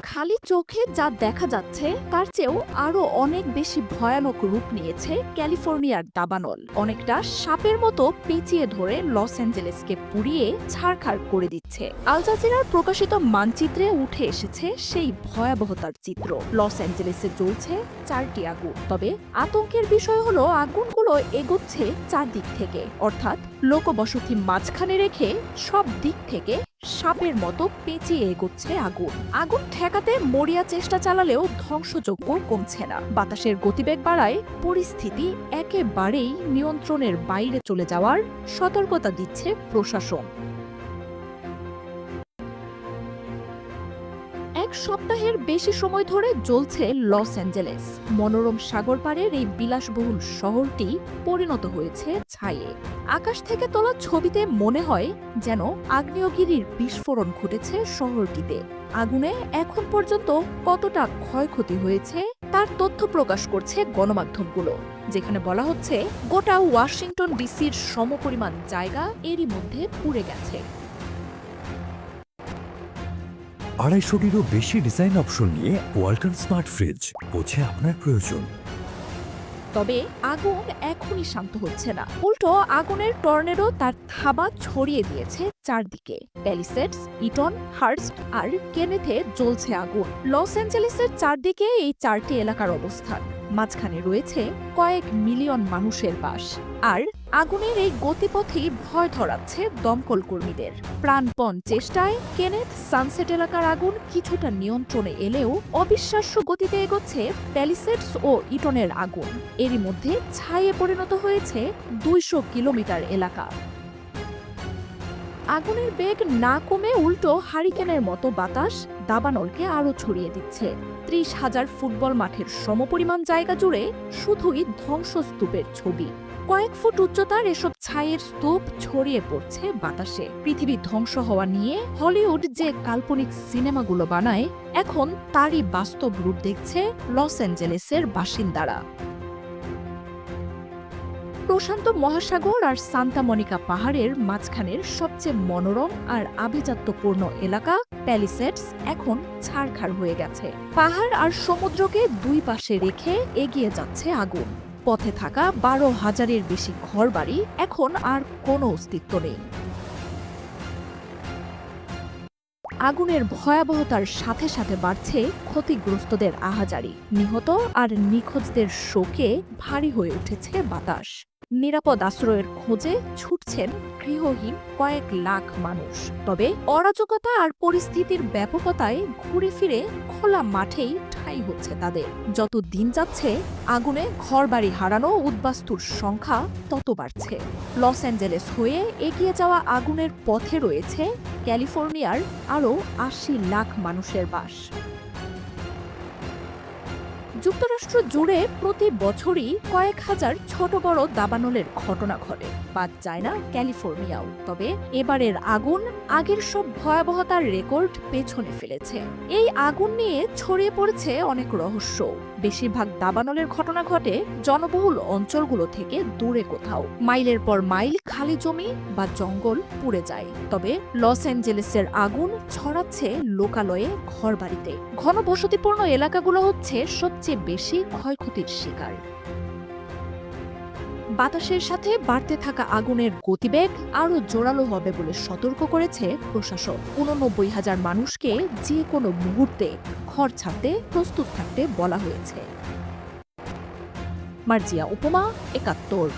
খালি চোখে যা দেখা যাচ্ছে তার চেয়েও আরো অনেক বেশি ভয়ানক রূপ নিয়েছে ক্যালিফোর্নিয়ার দাবানল। অনেকটা সাপের মতো পেঁচিয়ে ধরে লস অ্যাঞ্জেলেসকে পুড়িয়ে ছাড়খাড় করে দিচ্ছে। আল জাজিরার প্রকাশিত মানচিত্রে উঠে এসেছে সেই ভয়াবহতার চিত্র। লস অ্যাঞ্জেলেসে জ্বলছে 4টি আগুন। তবে আতঙ্কের বিষয় হলো আগুনগুলো এগোচ্ছে চারদিক থেকে, অর্থাৎ লোকবসতি মাঝখানে রেখে সব দিক থেকে সাপের মতো পেঁচিয়ে এগোচ্ছে আগুন। আগুন ঠেকাতে মরিয়া চেষ্টা চালালেও ধ্বংসযজ্ঞ কমছে না। বাতাসের গতিবেগ বাড়ায় পরিস্থিতি একেবারেই নিয়ন্ত্রণের বাইরে চলে যাওয়ার সতর্কতা দিচ্ছে প্রশাসন। এক সপ্তাহের বেশি সময় ধরে জ্বলছে লস অ্যাঞ্জেলেস। মনোরম সাগর পাড়ের এই বিলাসবহুল শহরটি পরিণত হয়েছে ছাইয়ে। আকাশ থেকে তোলা ছবিতে মনে হয় যেন আগ্নেয়গিরির বিস্ফোরণ ঘটেছে শহরটিতে। আগুনে এখন পর্যন্ত কতটা ক্ষয়ক্ষতি হয়েছে তার তথ্য প্রকাশ করছে গণমাধ্যমগুলো, যেখানে বলা হচ্ছে গোটা ওয়াশিংটন ডিসির সমপরিমাণ জায়গা এরই মধ্যে পুড়ে গেছে। 250-টিরও বেশি ডিজাইন অপশন নিয়ে ওয়ালটন স্মার্ট ফ্রিজ, বোঝে আপনার প্রয়োজন। তবে আগুন এখনই শান্ত হচ্ছে না। উল্টো আগুনের টর্নেডো তার থাবা ছড়িয়ে দিয়েছে চারদিকে। প্যালিসেডস, ইটন, হার্স্ট আর কেনেথে জ্বলছে আগুন। লস অ্যাঞ্জেলেসের চারদিকে এই 4টি এলাকার অবস্থান। মাঝখানে রয়েছে কয়েক মিলিয়ন মানুষের বাস। আর আগুনের এই গতিপথই ভয় ধরাচ্ছে দমকল কর্মীদের। প্রাণপণ চেষ্টায় কেনেথ সানসেট এলাকার আগুন কিছুটা নিয়ন্ত্রণে এলেও অবিশ্বাস্য গতিতে এগোচ্ছে প্যালিসেডস ও ইটনের আগুন। এরই মধ্যে ছাইয়ে পরিণত হয়েছে 200 কিলোমিটার এলাকা। আগুনের বেগ না কমে উল্টো হারিকেনের মতো বাতাস দাবানলকে আরও ছড়িয়ে দিচ্ছে। 30,000 ফুটবল মাঠের সমপরিমাণ জায়গা জুড়ে শুধুই ধ্বংসস্তূপের ছবি। কয়েক ফুট উচ্চতার এসব ছাইয়ের স্তূপ ছড়িয়ে পড়ছে বাতাসে। পৃথিবী ধ্বংস হওয়া নিয়ে হলিউড যে কাল্পনিক সিনেমাগুলো বানায়, এখন তারই বাস্তব রূপ দেখছে লস অ্যাঞ্জেলেসের বাসিন্দারা। প্রশান্ত মহাসাগর আর সান্তা মনিকা পাহাড়ের মাঝখানের সবচেয়ে মনোরম আর আভিজাত্যপূর্ণ এলাকা প্যালিসেডস এখন ছারখার হয়ে গেছে। পাহাড় আর সমুদ্রকে দুই পাশে রেখে এগিয়ে যাচ্ছে আগুন। পথে থাকা 12,000-এর বেশি ঘরবাড়ি এখন আর কোনো অস্তিত্ব নেই। আগুনের ভয়াবহতার সাথে সাথে বাড়ছে ক্ষতিগ্রস্তদের আহাজারি। নিহত আর নিখোঁজদের শোকে ভারী হয়ে উঠেছে বাতাস। নিরাপদ আশ্রয়ের খোঁজে ছুটছেন গৃহহীন কয়েক লাখ মানুষ। তবে অরাজকতা আর পরিস্থিতির ব্যাপকতায় ঘুরে ফিরে খোলা মাঠেই ঠাঁই হচ্ছে তাদের। যত দিন যাচ্ছে আগুনে ঘরবাড়ি হারানো উদ্বাস্তুর সংখ্যা তত বাড়ছে। লস অ্যাঞ্জেলেস হয়ে এগিয়ে যাওয়া আগুনের পথে রয়েছে ক্যালিফোর্নিয়ার আরও 80 লাখ মানুষের বাস। যুক্তরাষ্ট্র জুড়ে প্রতি বছরই কয়েক হাজার ছোট বড় দাবানলের ঘটনা ঘটে, বাদ যায় না ক্যালিফোর্নিয়াও। তবে এবারের আগুন আগের সব ভয়াবহতার রেকর্ড পেছনে ফেলেছে। এই আগুন নিয়ে ছড়িয়ে পড়েছে অনেক রহস্য। বেশিরভাগ দাবানলের ঘটনা ঘটে জনবহুল অঞ্চলগুলো থেকে দূরে কোথাও। মাইলের পর মাইল খালি জমি বা জঙ্গল পুড়ে যায়। তবে লস অ্যাঞ্জেলেসের আগুন ছড়াচ্ছে লোকালয়ে, ঘরবাড়িতে। ঘনবসতিপূর্ণ এলাকাগুলো হচ্ছে সবচেয়ে বেশি ক্ষয়ক্ষতির শিকার। বাতাসের সাথে বাড়তে থাকা আগুনের গতিবেগ আরও জোরালো হবে বলে সতর্ক করেছে প্রশাসন। 89,000 মানুষকে যে কোনো মুহূর্তে ঘর ছাড়তে প্রস্তুত থাকতে বলা হয়েছে। মার্জিয়া উপমা, 71।